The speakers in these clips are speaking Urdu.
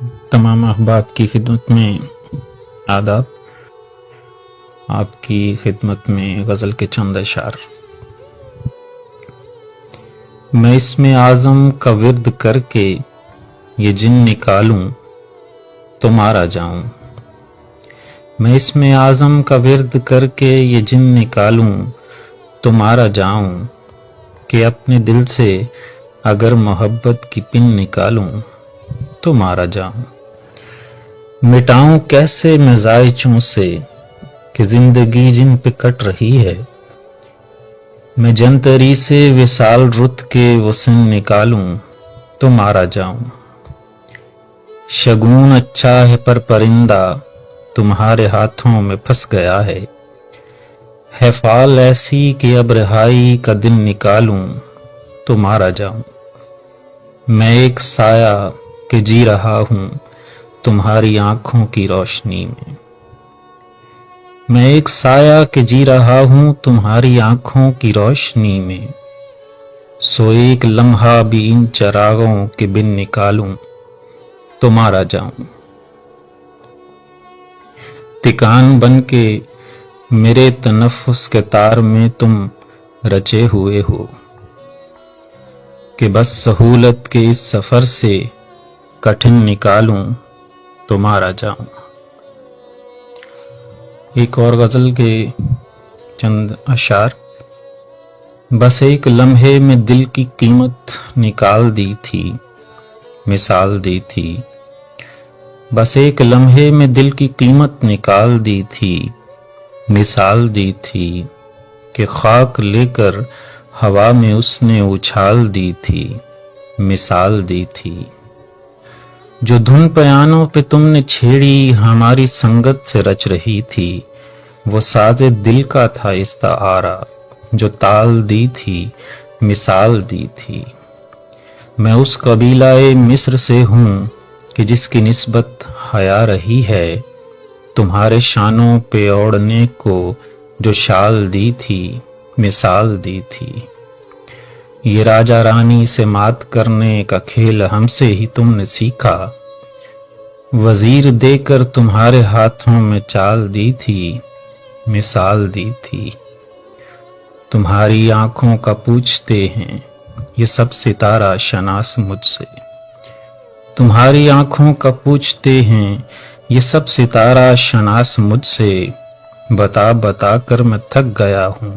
تمام احباب کی خدمت میں آداب۔ آپ کی خدمت میں غزل کے چند اشعار۔ میں اسم اعظم کا ورد کر کے یہ جن نکالوں تو مارا جاؤں۔ میں اسم اعظم کا ورد کر کے یہ جن نکالوں تو مارا جاؤں، کہ اپنے دل سے اگر محبت کی پن نکالوں تو مارا جاؤں۔ مٹاؤں کیسے میں ذائچوں سے کہ زندگی جن پہ کٹ رہی ہے، میں جنتری سے وصال رت کے وہ سن نکالوں تو مارا جاؤں۔ شگون اچھا ہے پر پرندہ تمہارے ہاتھوں میں پھنس گیا ہے فال ایسی کہ اب رہائی کا دن نکالوں تو مارا جاؤں۔ میں ایک سایہ کہ جی رہا ہوں تمہاری آنکھوں کی روشنی میں، میں ایک سایہ کہ جی رہا ہوں تمہاری آنکھوں کی روشنی میں، سو ایک لمحہ بھی ان چراغوں کے بن نکالوں تو مارا جاؤں۔ تکان بن کے میرے تنفس کے تار میں تم رچے ہوئے ہو، کہ بس سہولت کے اس سفر سے کٹھن نکالوں تو مارا جاؤں۔ ایک اور غزل کے چند اشعار۔ بس ایک لمحے میں دل کی قیمت نکال دی تھی، مثال دی تھی۔ بس ایک لمحے میں دل کی قیمت نکال دی تھی، مثال دی تھی، کہ خاک لے کر ہوا میں اس نے اچھال دی تھی، مثال دی تھی۔ جو دھن پیانوں پہ تم نے چھیڑی ہماری سنگت سے رچ رہی تھی، وہ ساز دل کا تھا استعارہ جو تال دی تھی، مثال دی تھی۔ میں اس قبیلہ مصر سے ہوں کہ جس کی نسبت حیا رہی ہے، تمہارے شانوں پہ اوڑھنے کو جو شال دی تھی، مثال دی تھی۔ یہ راجہ رانی سے مات کرنے کا کھیل ہم سے ہی تم نے سیکھا، وزیر دے کر تمہارے ہاتھوں میں چال دی تھی، مثال دی تھی۔ تمہاری آنکھوں کا پوچھتے ہیں یہ سب ستارہ شناس مجھ سے، تمہاری آنکھوں کا پوچھتے ہیں یہ سب ستارہ شناس مجھ سے، بتا بتا کر میں تھک گیا ہوں،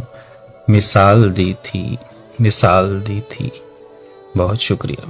مثال دی تھی، مثال دی تھی۔ بہت شکریہ۔